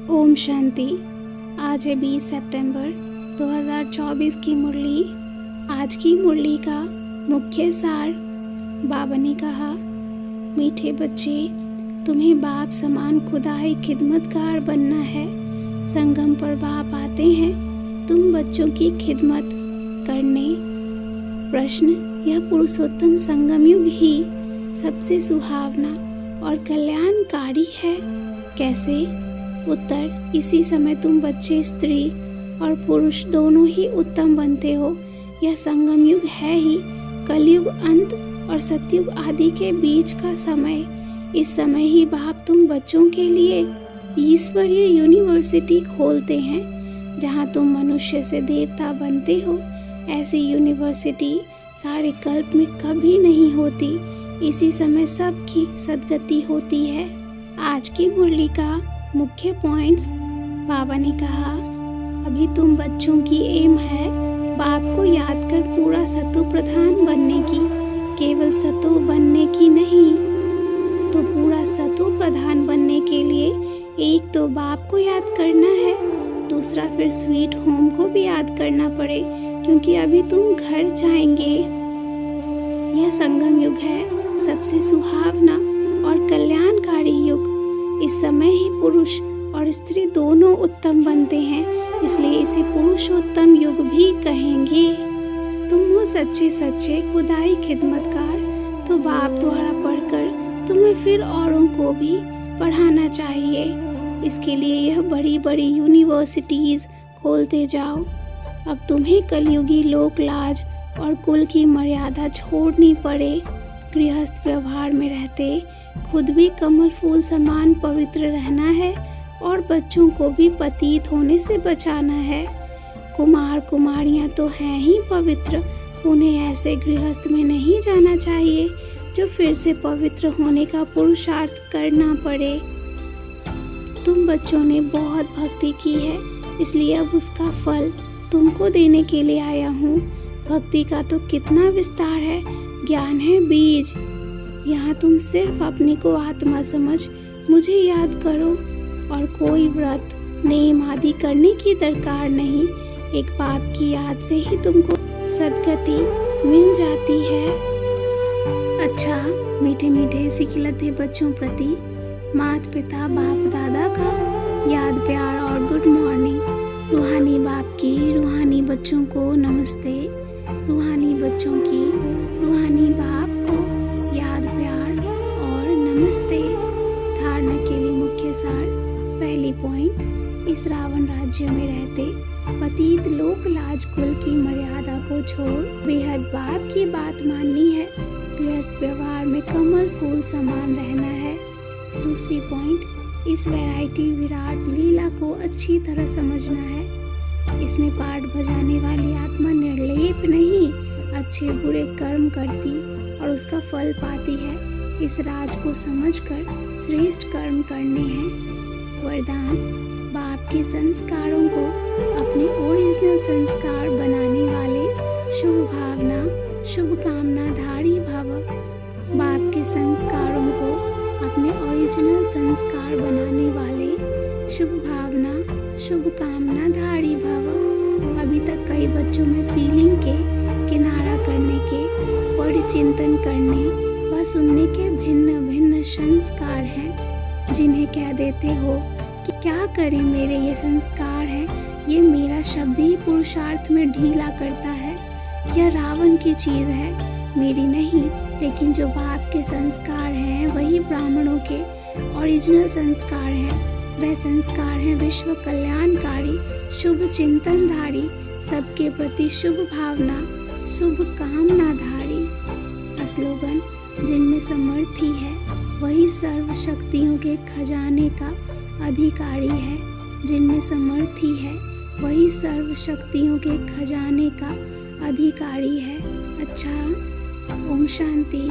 ओम शांति। आज है 20 सितंबर 2024 की मुरली। आज की मुरली का मुख्य सार बाबा ने कहा, मीठे बच्चे, तुम्हें बाप समान खुदाई खिदमतगार बनना है। संगम पर बाप आते हैं तुम बच्चों की खिदमत करने। प्रश्न, यह पुरुषोत्तम संगम युग ही सबसे सुहावना और कल्याणकारी है, कैसे? उत्तर, इसी समय तुम बच्चे स्त्री और पुरुष दोनों ही उत्तम बनते हो। यह संगम युग है ही कलयुग अंत और सतयुग आदि के बीच का समय। इस समय ही बाप तुम बच्चों के लिए ईश्वरीय यूनिवर्सिटी खोलते हैं, जहाँ तुम मनुष्य से देवता बनते हो। ऐसी यूनिवर्सिटी सारे कल्प में कभी नहीं होती। इसी समय सबकी सद्गति होती है। आज की मुरली का मुख्य पॉइंट्स, बाबा ने कहा, अभी तुम बच्चों की एम है बाप को याद कर पूरा सतो प्रधान बनने की। केवल सतो बनने की नहीं, तो पूरा सतो प्रधान बनने के लिए एक तो बाप को याद करना है, दूसरा फिर स्वीट होम को भी याद करना पड़े, क्योंकि अभी तुम घर जाएंगे। यह संगम युग है सबसे सुहावना और कल्याणकारी युग। इस समय ही पुरुष और स्त्री दोनों उत्तम बनते हैं, इसलिए इसे पुरुषोत्तम युग भी कहेंगे। तुम हो सच्चे खुदाई खिदमतकार, तो बाप द्वारा पढ़कर तुम्हें फिर औरों को भी पढ़ाना चाहिए। इसके लिए यह बड़ी बड़ी यूनिवर्सिटीज खोलते जाओ। अब तुम्हें कलयुगी लोक लाज और कुल की मर्यादा छोड़नी पड़े। गृहस्थ व्यवहार में रहते खुद भी कमल फूल समान पवित्र रहना है और बच्चों को भी पतित होने से बचाना है। कुमार कुमारियां तो हैं ही पवित्र, उन्हें ऐसे गृहस्थ में नहीं जाना चाहिए जो फिर से पवित्र होने का पुरुषार्थ करना पड़े। तुम बच्चों ने बहुत भक्ति की है, इसलिए अब उसका फल तुमको देने के लिए आया हूँ। भक्ति का तो कितना विस्तार है, ज्ञान है बीज। यहाँ तुम सिर्फ अपने को आत्मा समझ मुझे याद करो और कोई व्रत नेम आदि करने की दरकार नहीं। एक बाप की याद से ही तुमको सद्गति मिल जाती है। अच्छा, मीठे मीठे सिखिलते बच्चों प्रति माता पिता बाप दादा का याद प्यार और गुड मॉर्निंग। रूहानी बाप की रूहानी बच्चों को नमस्ते। रूहानी बच्चों की रूहानी बाप को याद प्यार और नमस्ते। धारणा के लिए मुख्य सार। पहली पॉइंट, इस रावण राज्य में रहते पतित लोक लाज कुल की मर्यादा को छोड़ बेहद बाप की बात माननी है। गृहस्थ व्यवहार में कमल फूल समान रहना है। दूसरी पॉइंट, इस वैरायटी विराट लीला को अच्छी तरह समझना है। इसमें पाठ बजाने वाली आत्मा निर्लेप नहीं, अच्छे बुरे कर्म करती और उसका फल पाती है। इस राज को समझकर श्रेष्ठ कर्म करने हैं। वरदान, बाप के संस्कारों को अपने ओरिजिनल संस्कार बनाने वाले शुभ भावना शुभ कामना धारी भव। बाप के संस्कारों को अपने ओरिजिनल संस्कार बनाने वाले शुभ भावना शुभ कामना धारी भव। अभी तक कई बच्चों में फीलिंग के किनारा करने के परिचिंतन करने व सुनने के भिन्न भिन्न संस्कार हैं, जिन्हें कह देते हो कि क्या करें, मेरे ये संस्कार हैं, ये मेरा शब्द ही पुरुषार्थ में ढीला करता है। यह रावण की चीज़ है, मेरी नहीं। लेकिन जो बाप के संस्कार हैं वही ब्राह्मणों के ओरिजिनल संस्कार हैं। वह संस्कार हैं विश्व कल्याणकारी शुभ चिंतनधारी, सबके प्रति शुभ भावना शुभ कामना धारी। स्लोगन, जिनमें समर्थी है वही सर्व शक्तियों के खजाने का अधिकारी है। जिनमें समर्थी है वही सर्व शक्तियों के खजाने का अधिकारी है। अच्छा, ओम शांति।